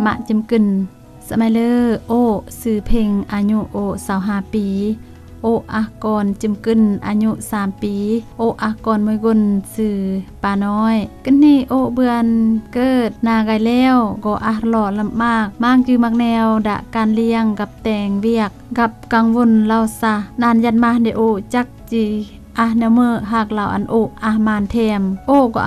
มะจิมกึนสมัยเลอโอสื่อเพลงอายุโอ25ปีโออากรจิมกึนอายุ3ปีโออากรมวยกุนสื่อปาน้อยกันนี่โอเบือนเกิดนาไกแล้วก็หล่อลำมากมากคือมักแนวดะการเลี้ยงกับแต่งเวียกกับกังวลเราซะนานยันมาเดโอจักจีเนเมื่อหากเราอันโอมานแถมโอก็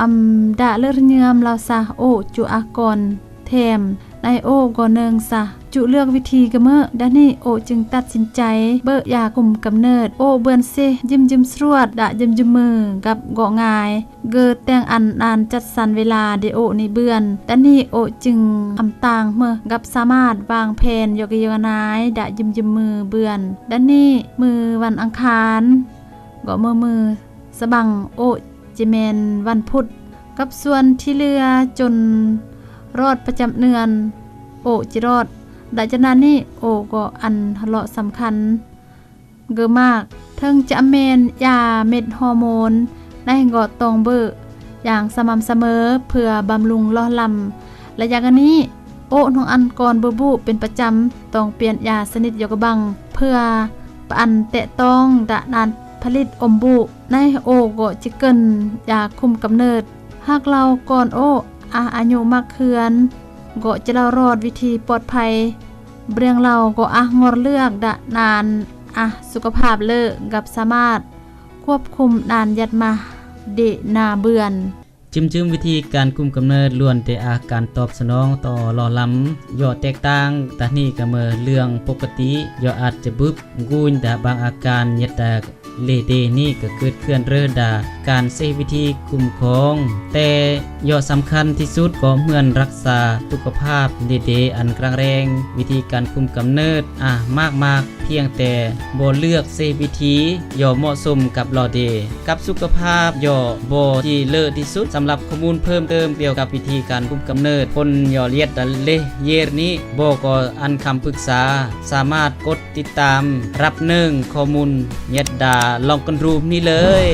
ดะเลือดเยื่อมเราซะโอจุอากรแถมในโอก็เนืองซะจุเลือกวิธีกะเมื่อด้านนี้โอจึงตัดสินใจเบิกยาคุมกำเนิดโอเบือนเซยิ้มสรวดดะยิ้มมือกับเกาะงายเกิดแต่งอันนานจัดสรรเวลาเดโอในเบือนด้านนี้โอจึงต่างเมื่อกับสามารถวางแผนยกนายดะยิ้มมือเบือนด้านนี้มือวันอังคารก็มือสบังโอจิเมนวันพุธกับส่วนที่เรือจนรอดประจำเนือนโอจิรอดดัจนานี่โอก็อันเลาะสำคัญเกอมากเทิงจะเมนยาเม็ดฮอร์โมนในกอตองเบอร์อย่างสม่ำเสมอเพื่อบำรุงล่อลำและอย่างนี้โอน้องอันก่อนบูเป็นประจำต้องเปลี่ยนยาสนิทยกบังเพื่ออันแตะต้องดะนานผลิตอมบุในโอก็จิเกินยาคุมกำเนิดหากเราก่อนโออายุมากเคือนก็จะเรารอดวิธีปลอดภัยเรื่องเราก็งดเลือกดะนานสุขภาพเลิกกับสามารถควบคุมนานยัดมาเดนาเบือนจึมวิธีการคุมกำเนิดล้วนแต่อาการตอบสนองต่อหล่อล้ำย่อแตกต่างแต่นี่ก็เมื่อเรื่องปกติย่ออาจจะบึบกูนแต่บางอาการเยดแต่เลเดนี่ก็เกิดเคลื่อนเรือดาการใช้วิธีคุมของแต่ย่อสำคัญที่สุดก็เหมือนรักษาสุขภาพเลเดอันกลางแรงวิธีการคุมกำเนิดมากเพียงแต่บ่เลือกใช้วิธีย่อเหมาะสมกับหล่อเดกับสุขภาพย่อบ่ที่เลิศที่สุดสำหรับข้อมูลเพิ่มเติมเกี่ยวกับวิธีการคุมกำเนิดคนย่อเลียดเลเยร์นี้บ่ก็อันคำปรึกษาสามารถกดติดตามรับข้อมูลเย็ดดาลองกันรูปนี้เลย